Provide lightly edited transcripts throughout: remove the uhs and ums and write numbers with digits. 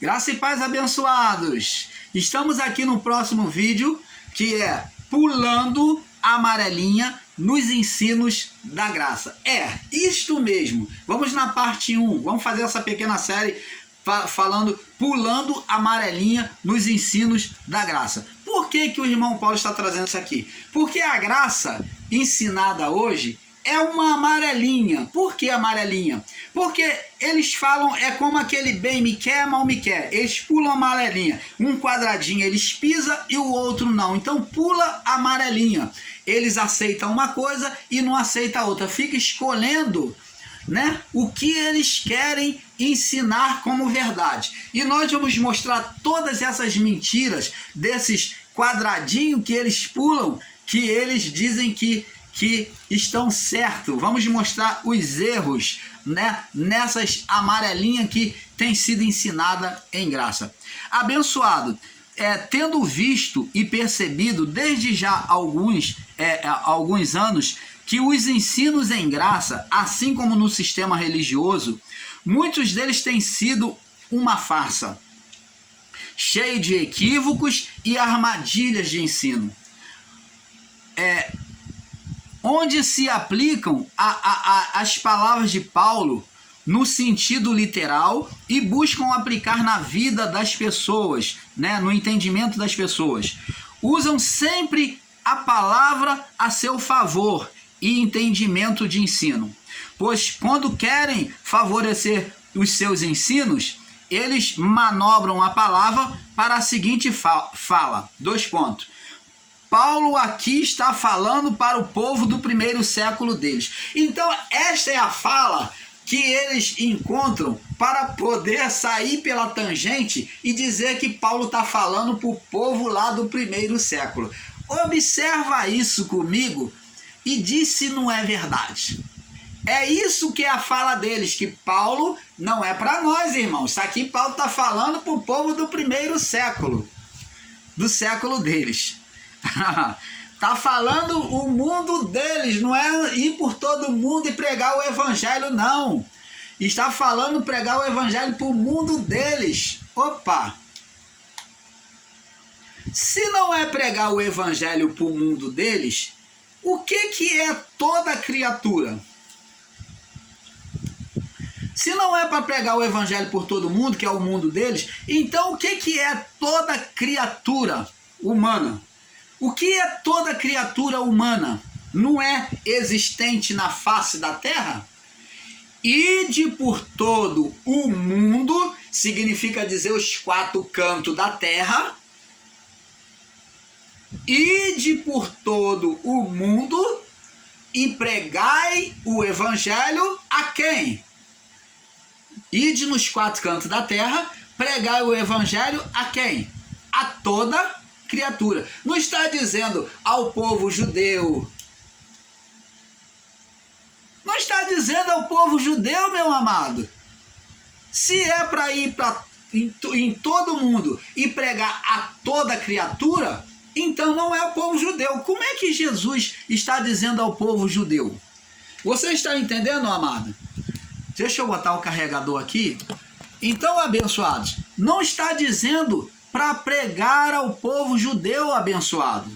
Graça e paz, abençoados! Estamos aqui no próximo vídeo, que é pulando a amarelinha nos ensinos da graça. É, isto mesmo. Vamos na parte 1. Vamos fazer essa pequena série falando pulando a amarelinha nos ensinos da graça. Por que o irmão Paulo está trazendo isso aqui? Porque a graça ensinada hoje é uma amarelinha. Por que amarelinha? Porque eles falam, é como aquele bem me quer, mal me quer. Eles pulam a amarelinha. Um quadradinho eles pisam e o outro não. Então pula a amarelinha. Eles aceitam uma coisa e não aceitam a outra. Fica escolhendo, né, o que eles querem ensinar como verdade. E nós vamos mostrar todas essas mentiras desses quadradinhos que eles pulam, que eles dizem que estão certos. Vamos mostrar os erros, né, nessas amarelinhas que tem sido ensinada em graça. Abençoado, tendo visto e percebido desde já alguns anos que os ensinos em graça, assim como no sistema religioso, muitos deles têm sido uma farsa, cheio de equívocos e armadilhas de ensino, onde se aplicam as palavras de Paulo no sentido literal e buscam aplicar na vida das pessoas, né, no entendimento das pessoas. Usam sempre a palavra a seu favor e entendimento de ensino, pois quando querem favorecer os seus ensinos, eles manobram a palavra para a seguinte fala, 2 pontos. Paulo aqui está falando para o povo do primeiro século deles. Então esta é a fala que eles encontram para poder sair pela tangente e dizer que Paulo está falando para o povo lá do primeiro século. Observa isso comigo e diz se não é verdade. É isso que é a fala deles, que Paulo não é para nós, irmãos. Isso aqui Paulo está falando para o povo do primeiro século, do século deles. Tá falando o mundo deles, não é ir por todo mundo e pregar o evangelho, não. Está falando pregar o evangelho para o mundo deles. Opa! Se não é pregar o evangelho para o mundo deles, o que é toda criatura? Se não é para pregar o evangelho por todo mundo, que é o mundo deles, então o que é toda criatura humana? O que é toda criatura humana? Não é existente na face da terra? Ide por todo o mundo, significa dizer os 4 cantos da terra. Ide por todo o mundo e pregai o evangelho a quem? Ide nos 4 cantos da terra, pregai o evangelho a quem? A toda criatura. Não está dizendo ao povo judeu. Não está dizendo ao povo judeu, meu amado. Se é para ir em todo mundo e pregar a toda criatura, então não é o povo judeu. Como é que Jesus está dizendo ao povo judeu? Você está entendendo, amado? Deixa eu botar o carregador aqui. Então, abençoados, não está dizendo para pregar ao povo judeu, abençoado.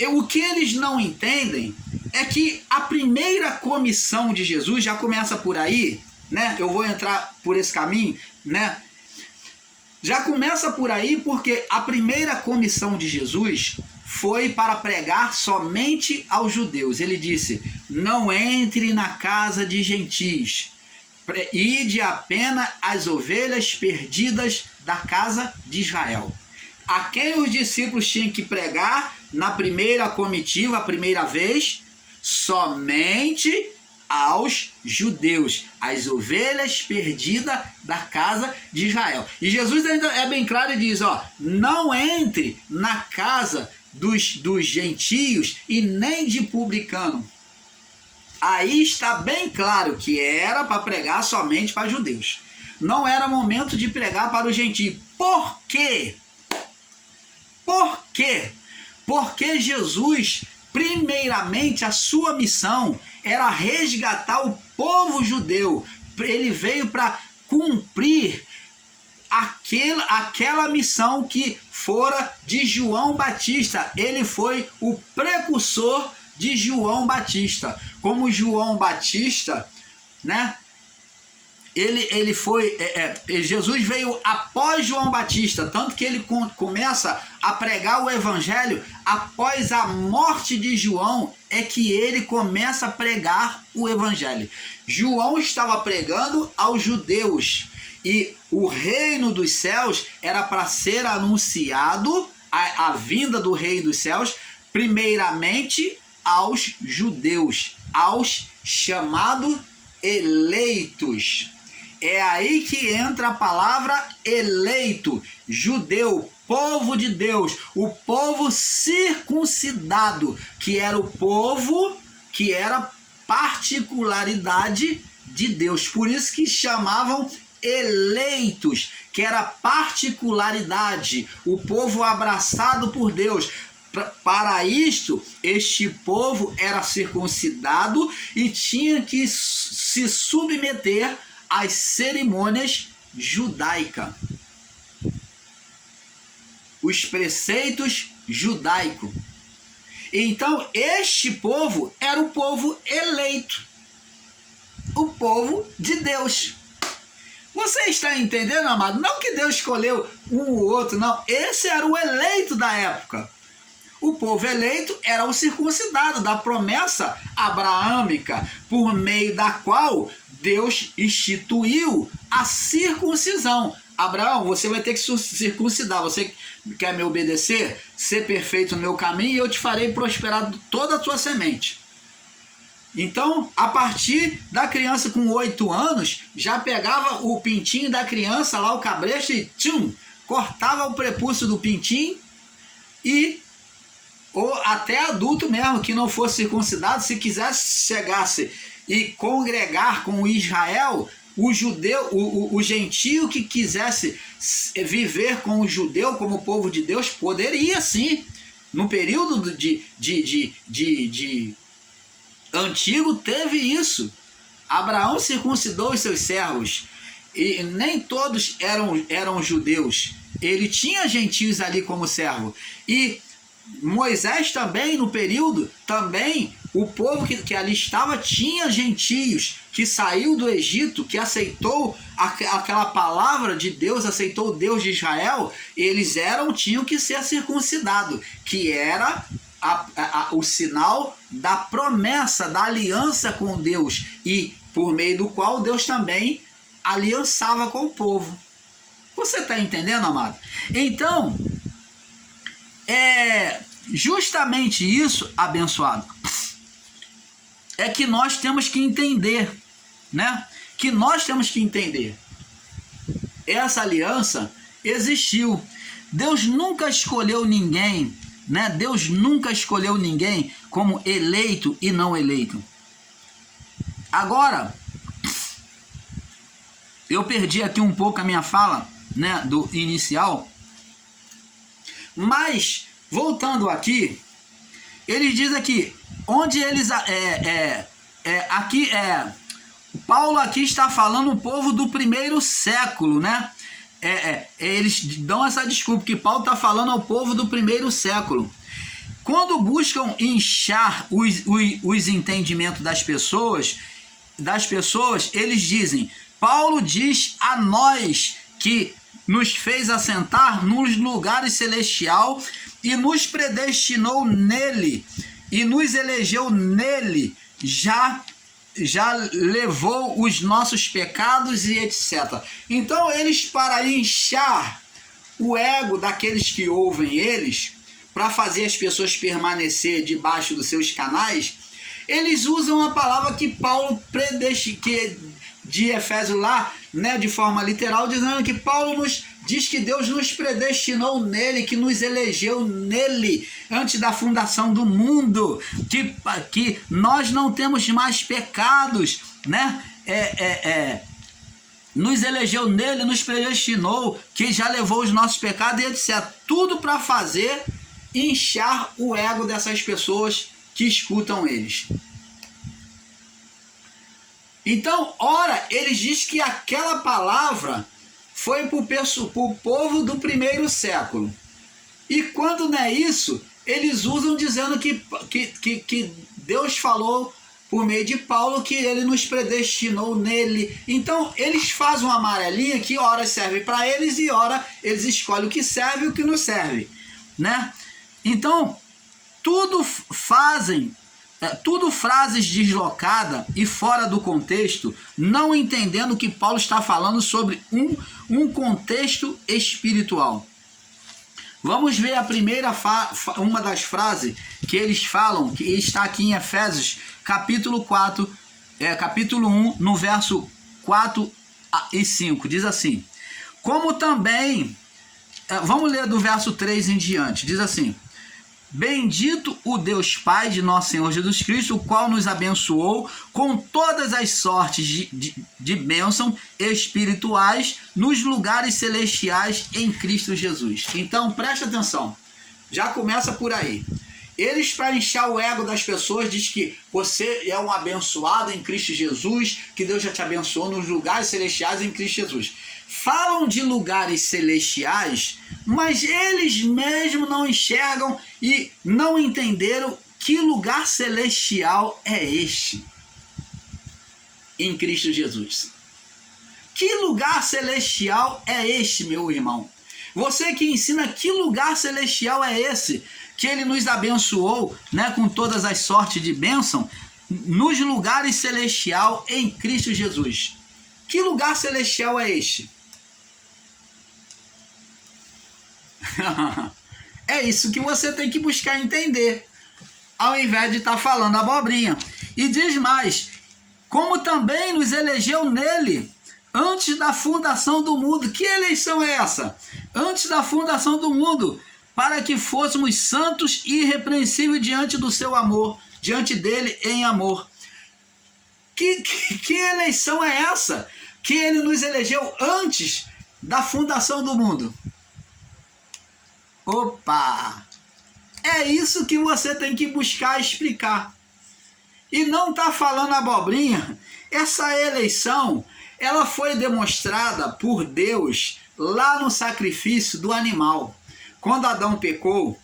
O que eles não entendem é que a primeira comissão de Jesus já começa por aí, né? Eu vou entrar por esse caminho, né? Já começa por aí porque a primeira comissão de Jesus foi para pregar somente aos judeus. Ele disse: não entre na casa de gentios, ide apenas as ovelhas perdidas da casa de Israel. A quem os discípulos tinham que pregar na primeira comitiva, a primeira vez? Somente aos judeus, as ovelhas perdidas da casa de Israel. E Jesus ainda é bem claro e diz, não entre na casa dos gentios e nem de publicano. Aí está bem claro que era para pregar somente para judeus. Não era momento de pregar para os gentios. Por quê? Por quê? Porque Jesus, primeiramente, a sua missão era resgatar o povo judeu. Ele veio para cumprir aquela missão que fora de João Batista. Ele foi o precursor de João Batista. Como João Batista, né? Ele foi, Jesus veio após João Batista, tanto que ele começa a pregar o evangelho após a morte de João, é que ele começa a pregar o evangelho. João estava pregando aos judeus e o reino dos céus era para ser anunciado, a vinda do rei dos céus, primeiramente aos judeus, aos chamados eleitos. É aí que entra a palavra eleito, judeu, povo de Deus, o povo circuncidado, que era o povo que era particularidade de Deus. Por isso que chamavam eleitos, que era particularidade, o povo abraçado por Deus. Para isto, este povo era circuncidado e tinha que se submeter às cerimônias judaicas, os preceitos judaicos. Então, este povo era o povo eleito, o povo de Deus. Você está entendendo, amado? Não que Deus escolheu um ou outro, não. Esse era o eleito da época. O povo eleito era o circuncidado da promessa abraâmica, por meio da qual Deus instituiu a circuncisão. Abraão, você vai ter que circuncidar. Você quer me obedecer? Ser perfeito no meu caminho e eu te farei prosperar toda a tua semente. Então, a partir da criança com 8 anos, já pegava o pintinho da criança, lá o cabresto, e cortava o prepúcio do pintinho, e ou até adulto mesmo, que não fosse circuncidado, se quisesse chegasse e congregar com Israel, o judeu, o gentio que quisesse viver com o judeu como povo de Deus, poderia sim. No período de antigo teve isso. Abraão circuncidou os seus servos, e nem todos eram judeus. Ele tinha gentios ali como servo. E Moisés também, no período, também o povo que ali estava tinha gentios, que saiu do Egito, que aceitou aquela palavra de Deus, aceitou o Deus de Israel. Eles tinham que ser circuncidados, que era o sinal da promessa, da aliança com Deus, e por meio do qual Deus também aliançava com o povo. Você está entendendo, amado? Então, justamente isso, abençoado, é que nós temos que entender, né? Que nós temos que entender. Essa aliança existiu. Deus nunca escolheu ninguém, né? Deus nunca escolheu ninguém como eleito e não eleito. Agora, eu perdi aqui um pouco a minha fala, né, do inicial, mas voltando aqui, ele diz aqui, onde eles Paulo aqui está falando o povo do primeiro século, né? Eles dão essa desculpa que Paulo está falando ao povo do primeiro século. Quando buscam inchar os entendimentos das pessoas, eles dizem, Paulo diz a nós que nos fez assentar nos lugares celestiais e nos predestinou nele e nos elegeu nele, já levou os nossos pecados e etc. Então eles, para inchar o ego daqueles que ouvem eles, para fazer as pessoas permanecer debaixo dos seus canais, eles usam a palavra que Paulo de Efésios lá, né, de forma literal, dizendo que Paulo nos diz que Deus nos predestinou nele, que nos elegeu nele, antes da fundação do mundo, que nós não temos mais pecados, né? Nos elegeu nele, nos predestinou, que já levou os nossos pecados e etc. Tudo para fazer inchar o ego dessas pessoas que escutam eles. Então, ora, eles dizem que aquela palavra foi para o povo do primeiro século. E quando não é isso, eles usam dizendo que Deus falou por meio de Paulo que ele nos predestinou nele. Então eles fazem uma amarelinha que ora serve para eles e ora eles escolhem o que serve e o que não serve, né? Então tudo frases deslocadas e fora do contexto, não entendendo que Paulo está falando sobre um contexto espiritual. Vamos ver a primeira uma das frases que eles falam, que está aqui em Efésios, capítulo 1, no verso 4 e 5. Diz assim: como também, vamos ler do verso 3 em diante, diz assim: bendito o Deus Pai de nosso Senhor Jesus Cristo, o qual nos abençoou com todas as sortes de bênção espirituais nos lugares celestiais em Cristo Jesus. Então, preste atenção. Já começa por aí. Eles, para inchar o ego das pessoas, diz que você é um abençoado em Cristo Jesus, que Deus já te abençoou nos lugares celestiais em Cristo Jesus. Falam de lugares celestiais, mas eles mesmos não enxergam e não entenderam que lugar celestial é este em Cristo Jesus. Que lugar celestial é este, meu irmão? Você que ensina que lugar celestial é esse, que ele nos abençoou, né, com todas as sortes de bênção, nos lugares celestiais em Cristo Jesus. Que lugar celestial é este? É isso que você tem que buscar entender, ao invés de estar falando abobrinha. E diz mais: como também nos elegeu nele antes da fundação do mundo. Que eleição é essa? Antes da fundação do mundo, para que fôssemos santos e irrepreensíveis diante do seu amor, diante dele em amor. Que eleição é essa? Que ele nos elegeu antes da fundação do mundo. Opa! É isso que você tem que buscar explicar. E não está falando abobrinha. Essa eleição, ela foi demonstrada por Deus lá no sacrifício do animal. Quando Adão pecou,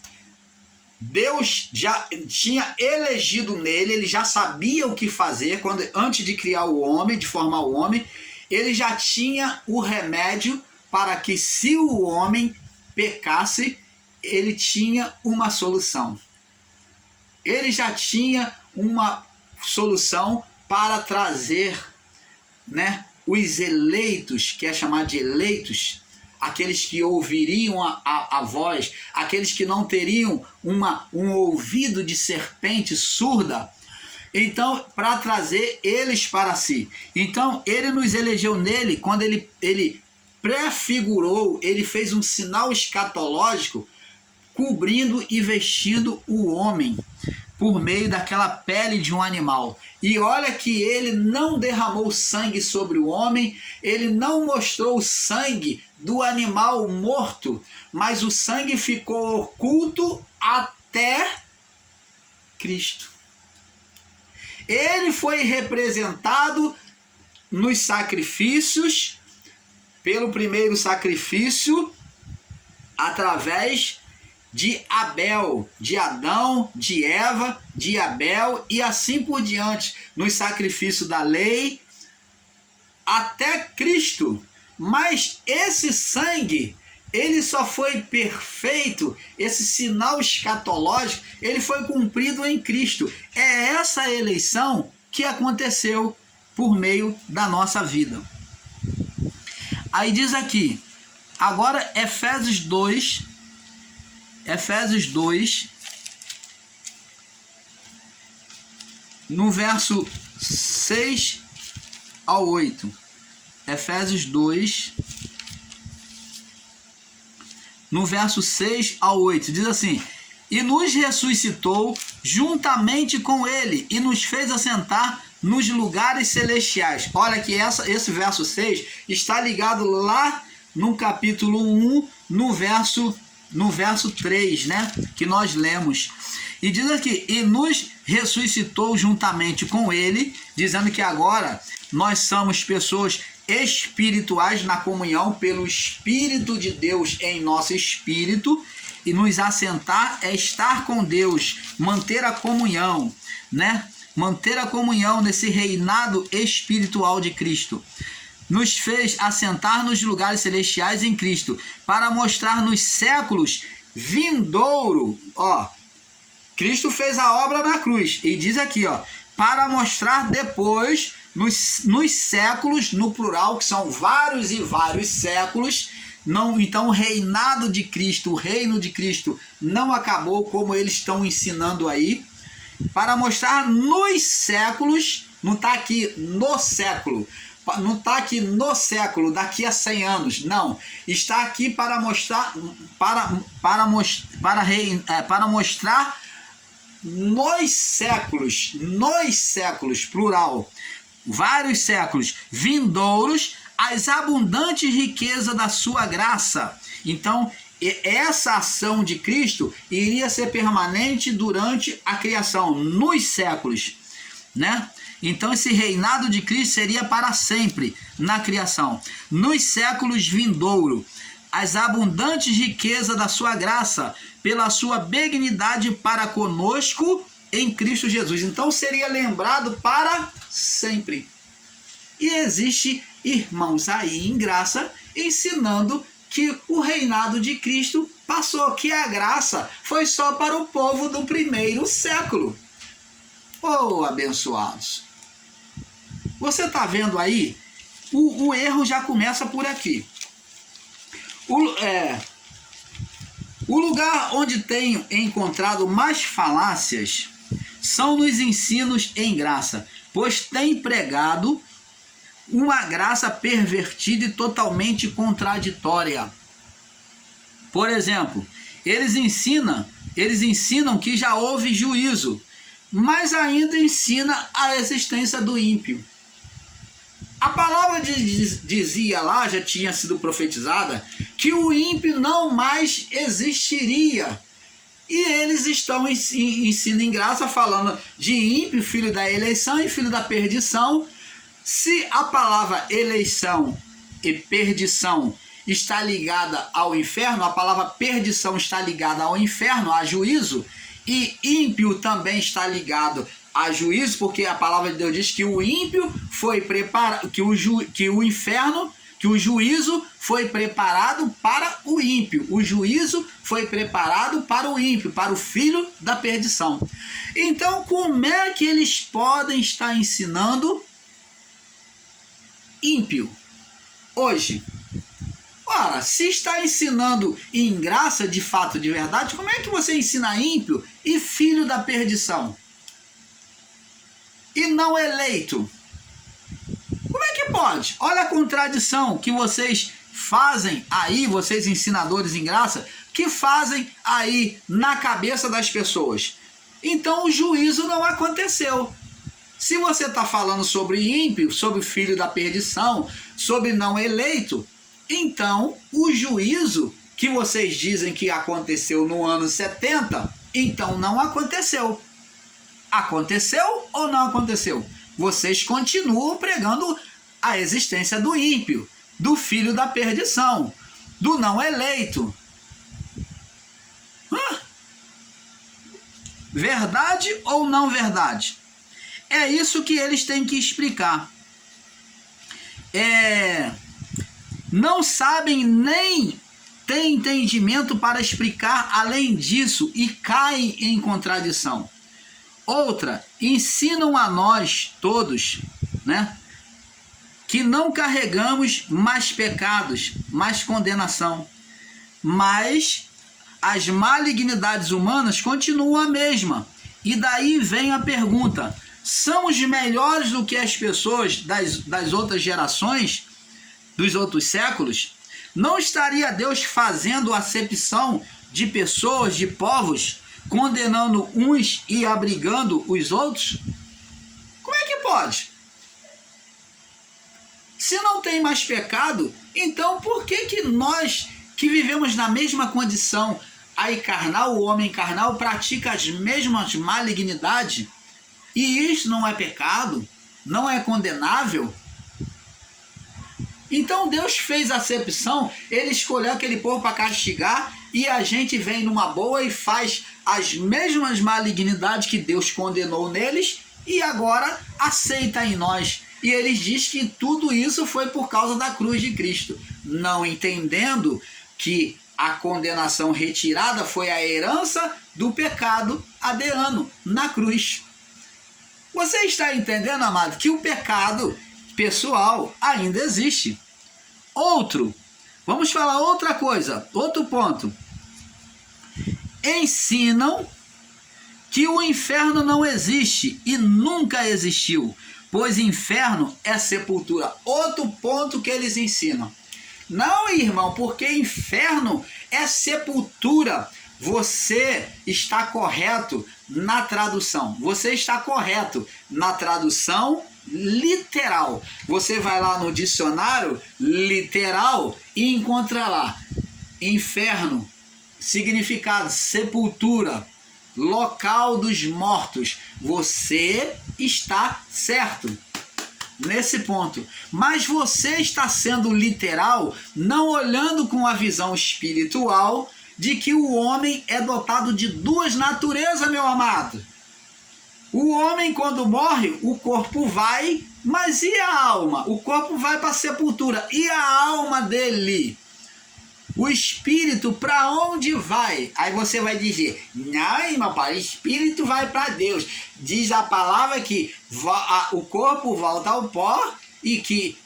Deus já tinha elegido nele, ele já sabia o que fazer, antes de criar o homem, de formar o homem, ele já tinha o remédio para que, se o homem pecasse, ele tinha uma solução. Ele já tinha uma solução para trazer, né, os eleitos, que é chamado de eleitos, aqueles que ouviriam a voz, aqueles que não teriam um ouvido de serpente surda, então, para trazer eles para si. Então, ele nos elegeu nele, quando ele prefigurou, ele fez um sinal escatológico, cobrindo e vestindo o homem por meio daquela pele de um animal. E olha que ele não derramou sangue sobre o homem, ele não mostrou o sangue do animal morto, mas o sangue ficou oculto até Cristo. Ele foi representado nos sacrifícios, pelo primeiro sacrifício, através de Abel, de Adão, de Eva, de Abel e assim por diante, nos sacrifícios da lei, até Cristo. Mas esse sangue, ele só foi perfeito, esse sinal escatológico, ele foi cumprido em Cristo. É essa eleição que aconteceu por meio da nossa vida. Aí diz aqui, agora Efésios 2, no verso 6 ao 8. Efésios 2, no verso 6 ao 8, diz assim: e nos ressuscitou juntamente com ele e nos fez assentar nos lugares celestiais. Olha que esse verso 6 está ligado lá no capítulo 1, no verso 3, né, que nós lemos. E diz aqui, e nos ressuscitou juntamente com ele, dizendo que agora nós somos pessoas espirituais na comunhão pelo Espírito de Deus em nosso espírito, e nos assentar é estar com Deus, manter a comunhão, né? Manter a comunhão nesse reinado espiritual de Cristo. Nos fez assentar nos lugares celestiais em Cristo, para mostrar nos séculos vindouro, ó, Cristo fez a obra na cruz, e diz aqui, ó, para mostrar depois, nos séculos, no plural, que são vários e vários séculos. Não, então o reinado de Cristo, o reino de Cristo não acabou, como eles estão ensinando aí, para mostrar nos séculos, não está aqui no século, não está aqui no século, daqui a 100 anos, não, está aqui para mostrar, para mostrar nos séculos, plural, vários séculos vindouros, as abundantes riquezas da sua graça. Então, essa ação de Cristo iria ser permanente durante a criação, nos séculos, né? Então, esse reinado de Cristo seria para sempre na criação. Nos séculos vindouro, as abundantes riquezas da sua graça, pela sua benignidade para conosco em Cristo Jesus. Então, seria lembrado para sempre. E existe irmãos aí em graça ensinando que o reinado de Cristo passou, que a graça foi só para o povo do primeiro século. Oh, abençoados! Você está vendo aí? O erro já começa por aqui. O lugar onde tenho encontrado mais falácias são nos ensinos em graça, pois tem pregado uma graça pervertida e totalmente contraditória. Por exemplo, eles ensinam que já houve juízo, mas ainda ensina a existência do ímpio. A palavra dizia lá, já tinha sido profetizada, que o ímpio não mais existiria. E eles estão ensinando em graça, falando de ímpio, filho da eleição e filho da perdição. Se a palavra eleição e perdição está ligada ao inferno, a palavra perdição está ligada ao inferno, a juízo, e ímpio também está ligado a juízo, porque a palavra de Deus diz que o ímpio foi preparado, que o juízo foi preparado para o ímpio. O juízo foi preparado para o ímpio, para o filho da perdição. Então, como é que eles podem estar ensinando ímpio hoje? Ora, se está ensinando em graça, de fato, de verdade, como é que você ensina ímpio e filho da perdição? E não eleito? Como é que pode? Olha a contradição que vocês fazem aí, vocês ensinadores em graça, que fazem aí na cabeça das pessoas. Então o juízo não aconteceu. Se você está falando sobre ímpio, sobre filho da perdição, sobre não eleito, então o juízo que vocês dizem que aconteceu no ano 70, então não aconteceu. Aconteceu ou não aconteceu? Vocês continuam pregando a existência do ímpio, do filho da perdição, do não eleito. Verdade ou não verdade? É isso que eles têm que explicar. Não sabem nem têm entendimento para explicar além disso e caem em contradição. Outra, ensinam a nós todos, né, que não carregamos mais pecados, mais condenação, mas as malignidades humanas continuam a mesma. E daí vem a pergunta: somos melhores do que as pessoas das outras gerações, dos outros séculos? Não estaria Deus fazendo acepção de pessoas, de povos, condenando uns e abrigando os outros? Como é que pode? Se não tem mais pecado, então por que nós que vivemos na mesma condição aí carnal, o homem carnal pratica as mesmas malignidades, e isso não é pecado? Não é condenável? Então Deus fez acepção, ele escolheu aquele povo para castigar, e a gente vem numa boa e faz as mesmas malignidades que Deus condenou neles, e agora aceita em nós. E eles dizem que tudo isso foi por causa da cruz de Cristo, não entendendo que a condenação retirada foi a herança do pecado adriano na cruz. Você está entendendo, amado, que o pecado pessoal ainda existe. Vamos falar outra coisa, outro ponto. Ensinam que o inferno não existe e nunca existiu, pois inferno é sepultura. Outro ponto que eles ensinam. Não, irmão, porque inferno é sepultura. Você está correto na tradução. Você está correto na tradução literal. Você vai lá no dicionário literal e encontra lá: inferno, significado, sepultura, local dos mortos. Você está certo nesse ponto, mas você está sendo literal, não olhando com a visão espiritual de que o homem é dotado de duas naturezas, meu amado. O homem, quando morre, o corpo vai, mas e a alma? O corpo vai para a sepultura, e a alma dele? O espírito para onde vai? Aí você vai dizer: não, irmão, o espírito vai para Deus. Diz a palavra que o corpo volta ao pó, e que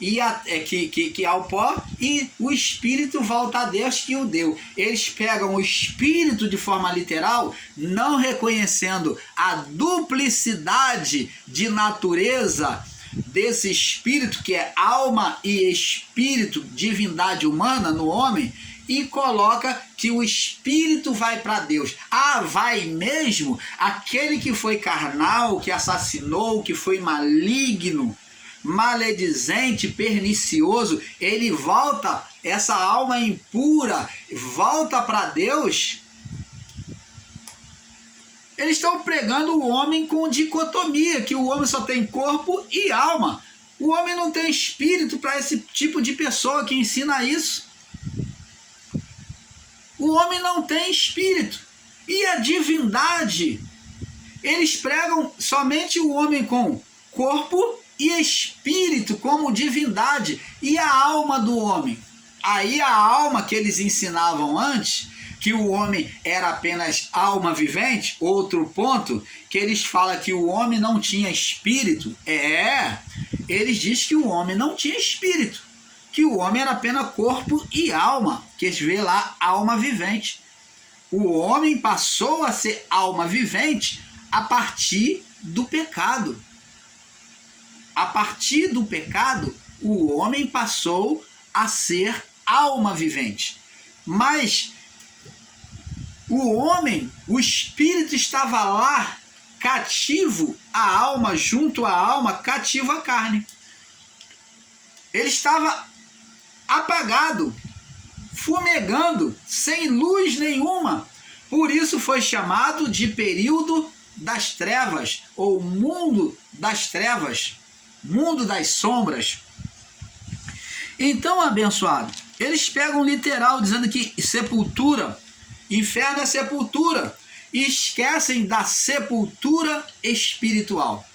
ao pó, e o espírito volta a Deus que o deu. Eles pegam o espírito de forma literal, não reconhecendo a duplicidade de natureza desse espírito, que é alma e espírito, divindade humana no homem, e coloca que o espírito vai para Deus. Ah, vai mesmo? Aquele que foi carnal, que assassinou, que foi maligno, maledizente, pernicioso, ele volta, essa alma impura, volta para Deus. Eles estão pregando o homem com dicotomia, que o homem só tem corpo e alma. O homem não tem espírito para esse tipo de pessoa que ensina isso. O homem não tem espírito. E a divindade, eles pregam somente o homem com corpo e espírito como divindade, e a alma do homem. Aí a alma que eles ensinavam antes, que o homem era apenas alma vivente, outro ponto, que eles falam que o homem não tinha espírito, eles dizem que o homem não tinha espírito, que o homem era apenas corpo e alma, que eles vê lá alma vivente. O homem passou a ser alma vivente a partir do pecado. A partir do pecado, o homem passou a ser alma vivente. Mas o homem, o espírito estava lá, cativo à alma, junto à alma, cativo à carne. Ele estava apagado, fumegando, sem luz nenhuma. Por isso foi chamado de período das trevas, ou mundo das trevas, mundo das sombras. Então, abençoado, eles pegam literal, dizendo que sepultura, inferno é sepultura, e esquecem da sepultura espiritual.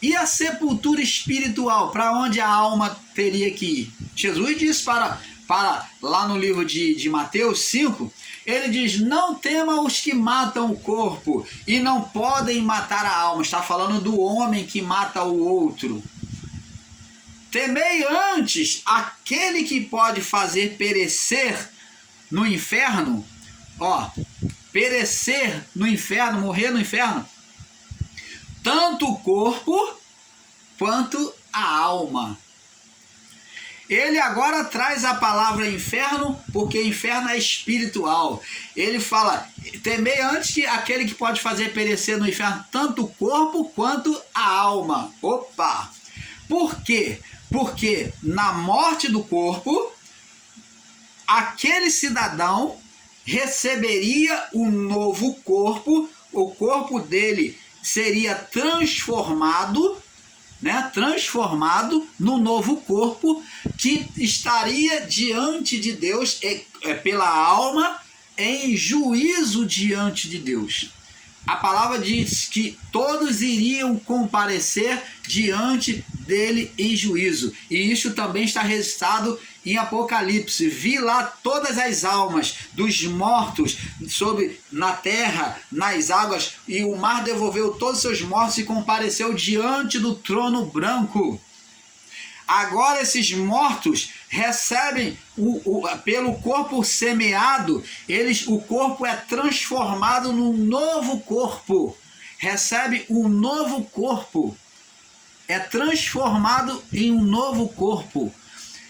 E a sepultura espiritual, para onde a alma teria que ir? Jesus disse para lá no livro de Mateus 5, ele diz: não tema os que matam o corpo e não podem matar a alma. Está falando do homem que mata o outro. Temei antes aquele que pode fazer perecer no inferno, perecer no inferno, morrer no inferno, tanto o corpo quanto a alma. Ele agora traz a palavra inferno, porque inferno é espiritual. Ele fala: temei antes que aquele que pode fazer perecer no inferno tanto o corpo quanto a alma. Opa! Por quê? Porque na morte do corpo, aquele cidadão receberia um novo corpo, o corpo dele seria transformado né, transformado no novo corpo que estaria diante de Deus pela alma em juízo diante de Deus. A palavra diz que todos iriam comparecer diante dele em juízo. E isso também está registrado em Apocalipse. Vi lá todas as almas dos mortos na terra, nas águas, e o mar devolveu todos os seus mortos e compareceu diante do trono branco. Agora esses mortos recebem pelo corpo semeado, o corpo é transformado num novo corpo. Recebe um novo corpo. É transformado em um novo corpo.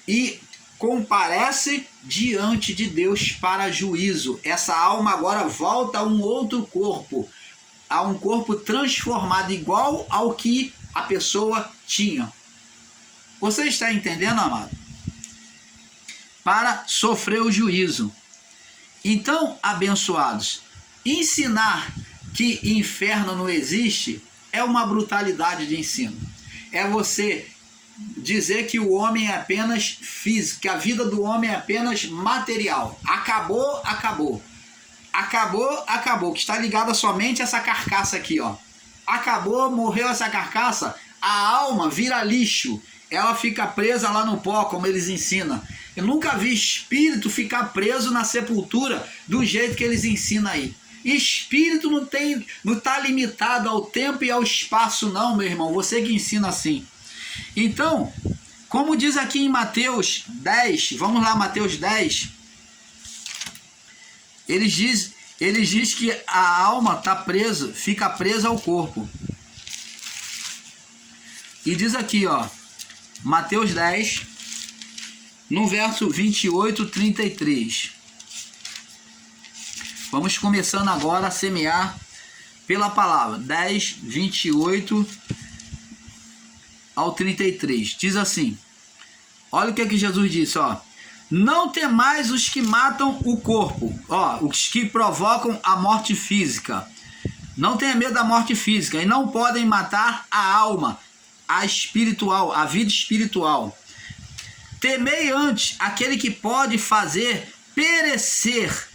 E comparece diante de Deus para juízo. Essa alma agora volta a um outro corpo. A um corpo transformado igual ao que a pessoa tinha. Você está entendendo, amado? Para sofrer o juízo. Então, abençoados, ensinar que inferno não existe é uma brutalidade de ensino. É você dizer que o homem é apenas físico, que a vida do homem é apenas material. Acabou, acabou. Acabou, acabou. Que está ligada somente a essa carcaça aqui, ó. Acabou, morreu essa carcaça, a alma vira lixo. Ela fica presa lá no pó, como eles ensinam. Eu nunca vi espírito ficar preso na sepultura do jeito que eles ensinam aí. Espírito não está limitado ao tempo e ao espaço, não, meu irmão. Você que ensina assim. Então, como diz aqui em Mateus 10, vamos lá, Mateus 10. Eles diz que a alma está presa, fica presa ao corpo. E diz aqui, ó. Mateus 10, no verso 28, 33. Vamos começando agora a semear pela palavra. 10, 28 ao 33. Diz assim. Olha o que Jesus disse, ó. Não temais os que matam o corpo, ó, os que provocam a morte física. Não tenha medo da morte física e não podem matar a alma, a espiritual, a vida espiritual. Temei antes aquele que pode fazer perecer,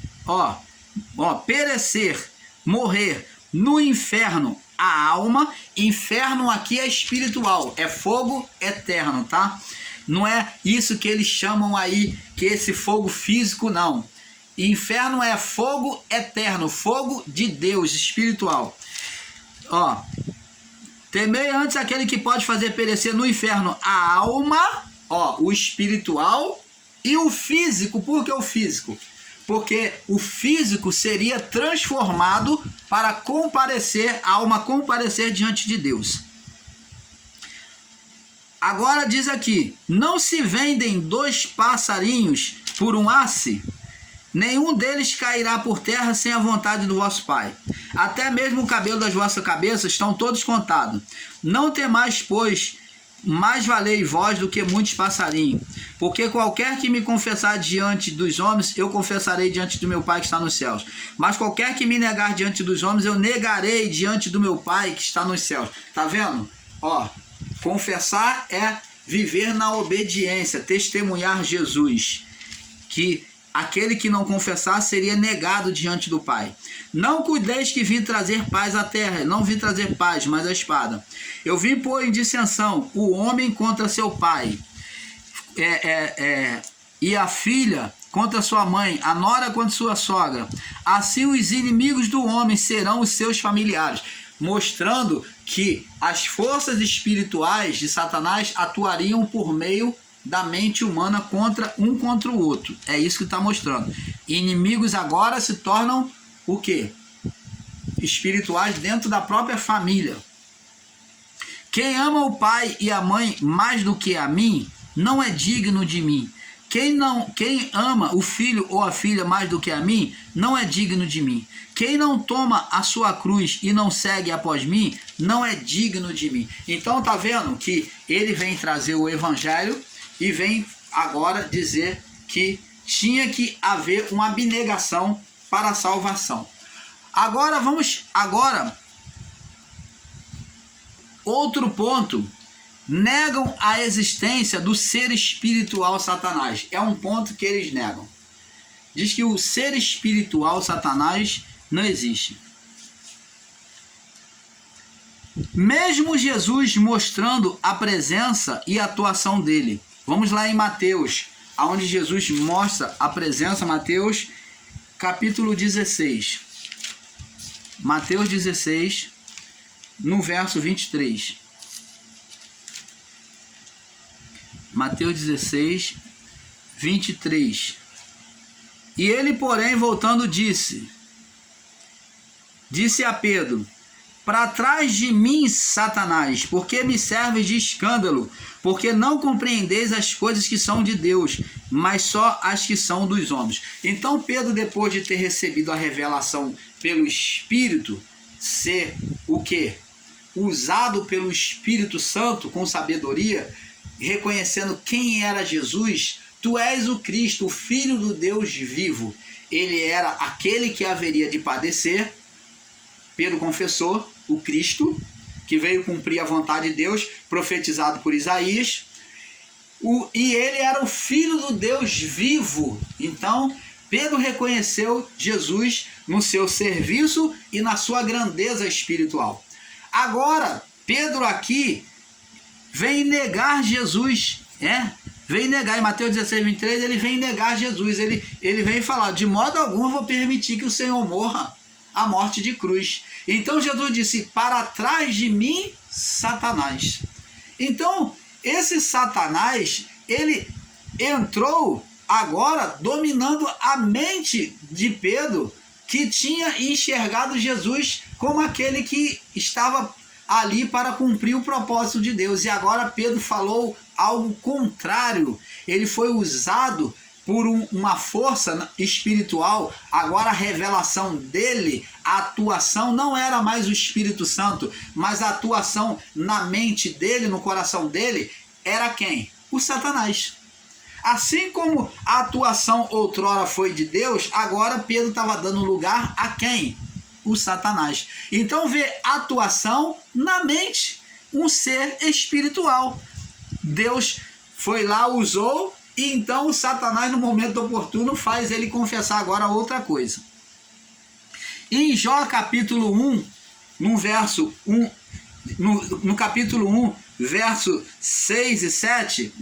perecer, morrer no inferno a alma. Inferno aqui é espiritual, é fogo eterno, tá? Não é isso que eles chamam aí, que esse fogo físico, não. Inferno é fogo eterno, fogo de Deus, espiritual. Ó, temei antes aquele que pode fazer perecer no inferno a alma, ó, o espiritual e o físico. Por que o físico? Porque o físico seria transformado para comparecer, a alma comparecer diante de Deus. Agora diz aqui, não se vendem 2 passarinhos por um asse? Nenhum deles cairá por terra sem a vontade do vosso Pai. Até mesmo o cabelo das vossas cabeças estão todos contados. Não temais, pois, mais valei vós do que muitos passarinhos. Porque qualquer que me confessar diante dos homens, eu confessarei diante do meu Pai que está nos céus. Mas qualquer que me negar diante dos homens, eu negarei diante do meu Pai que está nos céus. Tá vendo? Ó, confessar é viver na obediência, testemunhar Jesus. Que aquele que não confessar seria negado diante do Pai. Não cuideis que vim trazer paz à terra. Não vim trazer paz, mas a espada. Eu vim pôr em dissensão o homem contra seu pai. E a filha contra sua mãe, a nora contra sua sogra. Assim os inimigos do homem serão os seus familiares. Mostrando que as forças espirituais de Satanás atuariam por meio da mente humana contra o outro. É isso que está mostrando. Inimigos agora se tornam o quê? Espirituais dentro da própria família. Quem ama o pai e a mãe mais do que a mim, não é digno de mim. Quem ama o filho ou a filha mais do que a mim, não é digno de mim. Quem não toma a sua cruz e não segue após mim, não é digno de mim. Então tá vendo que ele vem trazer o evangelho e vem agora dizer que tinha que haver uma abnegação para a salvação. Agora outro ponto negam a existência do ser espiritual Satanás. É um ponto que eles negam. Diz que o ser espiritual Satanás não existe. Mesmo Jesus mostrando a presença e a atuação dele. Vamos lá em Mateus, onde Jesus mostra a presença, Mateus capítulo 16. Mateus 16, no verso 23. Mateus 16, 23. E ele, porém, voltando, disse a Pedro: para trás de mim, Satanás, porque me serves de escândalo, porque não compreendeis as coisas que são de Deus, mas só as que são dos homens. Então Pedro, depois de ter recebido a revelação pelo Espírito, ser o quê? Usado pelo Espírito Santo com sabedoria, reconhecendo quem era Jesus: tu és o Cristo, o Filho do Deus vivo. Ele era aquele que haveria de padecer. Pedro confessou o Cristo, que veio cumprir a vontade de Deus, profetizado por Isaías. E ele era o Filho do Deus vivo. Então, Pedro reconheceu Jesus no seu serviço e na sua grandeza espiritual. Agora, Pedro aqui vem negar Jesus, vem negar. Em Mateus 16, 23, ele vem negar Jesus. Ele vem falar: de modo algum eu vou permitir que o Senhor morra a morte de cruz. Então Jesus disse: para trás de mim, Satanás. Então, esse Satanás, ele entrou agora dominando a mente de Pedro, que tinha enxergado Jesus como aquele que estava ali para cumprir o propósito de Deus. E agora Pedro falou algo contrário. Ele foi usado por uma força espiritual. Agora a revelação dele, a atuação não era mais o Espírito Santo, mas a atuação na mente dele, no coração dele, era quem? O Satanás. Assim como a atuação outrora foi de Deus, agora Pedro estava dando lugar a quem? O Satanás. Então vê atuação na mente, um ser espiritual. Deus foi lá, usou, e então o Satanás, no momento oportuno, faz ele confessar agora outra coisa. Em Jó capítulo 1, no capítulo 1, verso 6 e 7,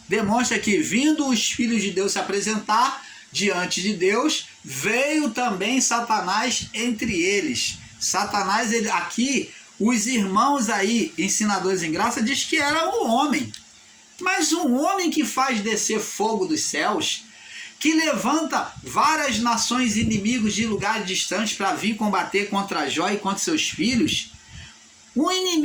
demonstra que, vindo os filhos de Deus se apresentar diante de Deus, veio também Satanás entre eles. Satanás, aqui, os irmãos aí, ensinadores em graça, diz que era um homem. Mas um homem que faz descer fogo dos céus, que levanta várias nações inimigos de lugares distantes para vir combater contra Jó e contra seus filhos, um inimigo